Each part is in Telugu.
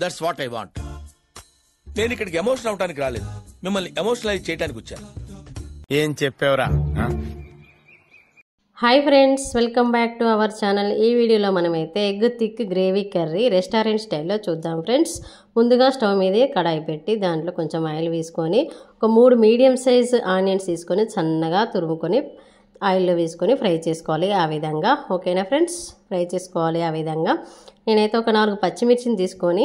That's what I want. నేను ఇక్కడికి ఎమోషనల్ అవడానికి రాలేదు, మిమ్మల్ని ఎమోషనలైజ్ చేయడానికి వచ్చాను. ఏం చెప్పావురా? Hi friends, welcome back to our channel. ఈ వీడియోలో మనమైతే egg thick gravy curry restaurant స్టైల్లో చూద్దాం ఫ్రెండ్స్. ముందుగా స్టవ్ మీద కడాయి పెట్టి దాంట్లో కొంచెం ఆయిల్ వేసుకొని ఒక 3 మీడియం సైజ్ ఆనియన్స్ తీసుకొని సన్నగా తురుముకొని ఆయిల్లో వేసుకొని ఫ్రై చేసుకోవాలి. ఆ విధంగా ఓకేనా ఫ్రెండ్స్, ఫ్రై చేసుకోవాలి ఆ విధంగా. నేనైతే ఒక 4 పచ్చిమిర్చిని తీసుకొని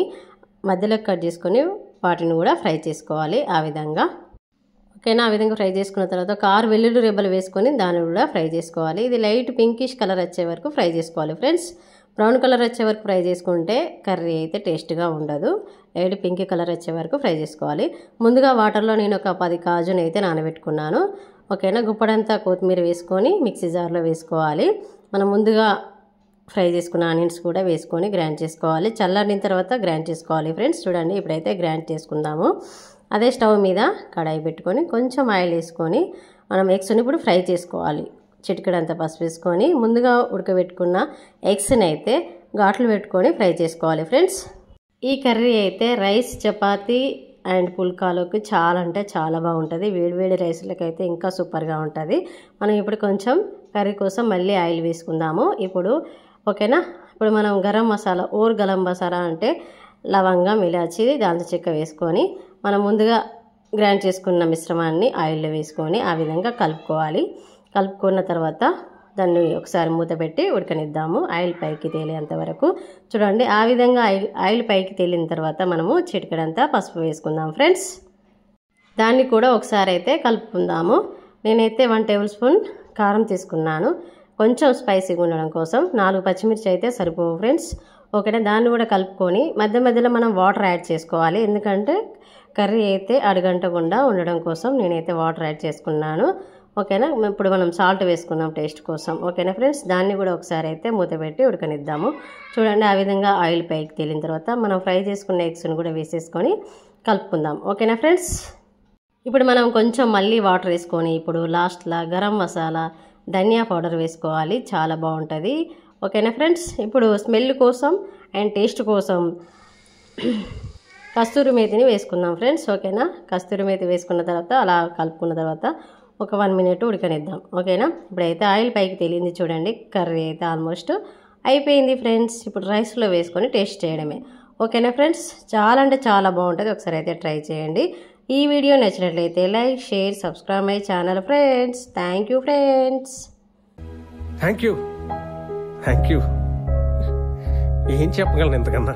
మధ్యలో కట్ చేసుకొని వాటిని కూడా ఫ్రై చేసుకోవాలి ఆ విధంగా. ఓకేనా, ఆ విధంగా ఫ్రై చేసుకున్న తర్వాత ఒక 6 వెల్లుల్లి రెబ్బలు వేసుకొని దాన్ని కూడా ఫ్రై చేసుకోవాలి. ఇది లైట్ పింకిష్ కలర్ వచ్చే వరకు ఫ్రై చేసుకోవాలి ఫ్రెండ్స్. బ్రౌన్ కలర్ వచ్చే వరకు ఫ్రై చేసుకుంటే కర్రీ అయితే టేస్ట్గా ఉండదు. లైట్ పింక్ కలర్ వచ్చే వరకు ఫ్రై చేసుకోవాలి. ముందుగా వాటర్లో నేను ఒక 10 కాజుని అయితే నానబెట్టుకున్నాను. ఓకేనా, గుప్పడంతా కొత్తిమీర వేసుకొని మిక్సీ జార్లో వేసుకోవాలి. మనం ముందుగా ఫ్రై చేసుకున్న ఆనియన్స్ కూడా వేసుకొని గ్రైండ్ చేసుకోవాలి. చల్లారిన తర్వాత గ్రైండ్ చేసుకోవాలి ఫ్రెండ్స్. చూడండి, ఇప్పుడైతే గ్రైండ్ చేసుకుందాము. అదే స్టవ్ మీద కడాయి పెట్టుకొని కొంచెం ఆయిల్ వేసుకొని మనం ఎగ్స్ని ఇప్పుడు ఫ్రై చేసుకోవాలి. చిటికెడంత పసుపు వేసుకొని ముందుగా ఉడకబెట్టుకున్న ఎగ్స్ని అయితే ఘాట్లు పెట్టుకొని ఫ్రై చేసుకోవాలి ఫ్రెండ్స్. ఈ కర్రీ అయితే రైస్, చపాతీ అండ్ పుల్కాలోకి చాలా అంటే చాలా బాగుంటుంది. వేడివేడి రైస్లకి అయితే ఇంకా సూపర్గా ఉంటుంది. మనం ఇప్పుడు కొంచెం కర్రీ కోసం మళ్ళీ ఆయిల్ వేసుకుందాము ఇప్పుడు. ఓకేనా, ఇప్పుడు మనం గరం మసాలా గరం మసాలా అంటే లవంగం, ఇలాచి, దాల్చిన చెక్క వేసుకొని మనం ముందుగా గ్రైండ్ చేసుకున్న మిశ్రమాన్ని ఆయిల్లో వేసుకొని ఆ విధంగా కలుపుకోవాలి. కలుపుకున్న తర్వాత దాన్ని ఒకసారి మూత పెట్టి ఉడకనిద్దాము ఆయిల్ పైకి తేలేంత వరకు. చూడండి, ఆ విధంగా ఆయిల్ పైకి తేలిన తర్వాత మనము చిటికెడంతా పసుపు వేసుకుందాం ఫ్రెండ్స్. దాన్ని కూడా ఒకసారి అయితే కలుపుకుందాము. నేనైతే 1 టేబుల్ స్పూన్ కారం తీసుకున్నాను, కొంచెం స్పైసీగా ఉండడం కోసం. 4 పచ్చిమిర్చి అయితే సరిపోవు ఫ్రెండ్స్. ఓకేనా, దాన్ని కూడా కలుపుకొని మధ్య మధ్యలో మనం వాటర్ యాడ్ చేసుకోవాలి. ఎందుకంటే కర్రీ అయితే అడుగంటకుండా ఉండడం కోసం నేనైతే వాటర్ యాడ్ చేసుకున్నాను. ఓకేనా, ఇప్పుడు మనం సాల్ట్ వేసుకుందాం టేస్ట్ కోసం. ఓకేనా ఫ్రెండ్స్, దాన్ని కూడా ఒకసారి అయితే మూత పెట్టి ఉడకనిద్దాము. చూడండి, ఆ విధంగా ఆయిల్ పైకి తేలిన తర్వాత మనం ఫ్రై చేసుకున్న ఎగ్స్ని కూడా వేసేసుకొని కలుపుకుందాం. ఓకేనా ఫ్రెండ్స్, ఇప్పుడు మనం కొంచెం మళ్ళీ వాటర్ వేసుకొని ఇప్పుడు లాస్ట్లో గరం మసాలా, ధనియా పౌడర్ వేసుకోవాలి. చాలా బాగుంటుంది. ఓకేనా ఫ్రెండ్స్, ఇప్పుడు స్మెల్ కోసం అండ్ టేస్ట్ కోసం కస్తూరి మేతిని వేసుకుందాం ఫ్రెండ్స్. ఓకేనా, కస్తూరి మేతి వేసుకున్న తర్వాత అలా కలుపుకున్న తర్వాత ఒక 1 మినిట్ ఉడకనిద్దాం. ఓకేనా, ఇప్పుడైతే ఆయిల్ పైకి తేలింది. చూడండి, కర్రీ అయితే ఆల్మోస్ట్ అయిపోయింది ఫ్రెండ్స్. ఇప్పుడు రైస్లో వేసుకొని టేస్ట్ చేయడమే. ఓకేనా ఫ్రెండ్స్, చాలా అంటే చాలా బాగుంటుంది. ఒకసారి అయితే ట్రై చేయండి. ఈ వీడియో నచ్చినట్లయితే like, share, subscribe my channel friends. Thank you friends. Thank you. ఏం చెప్పగలను ఇంతకన్నా?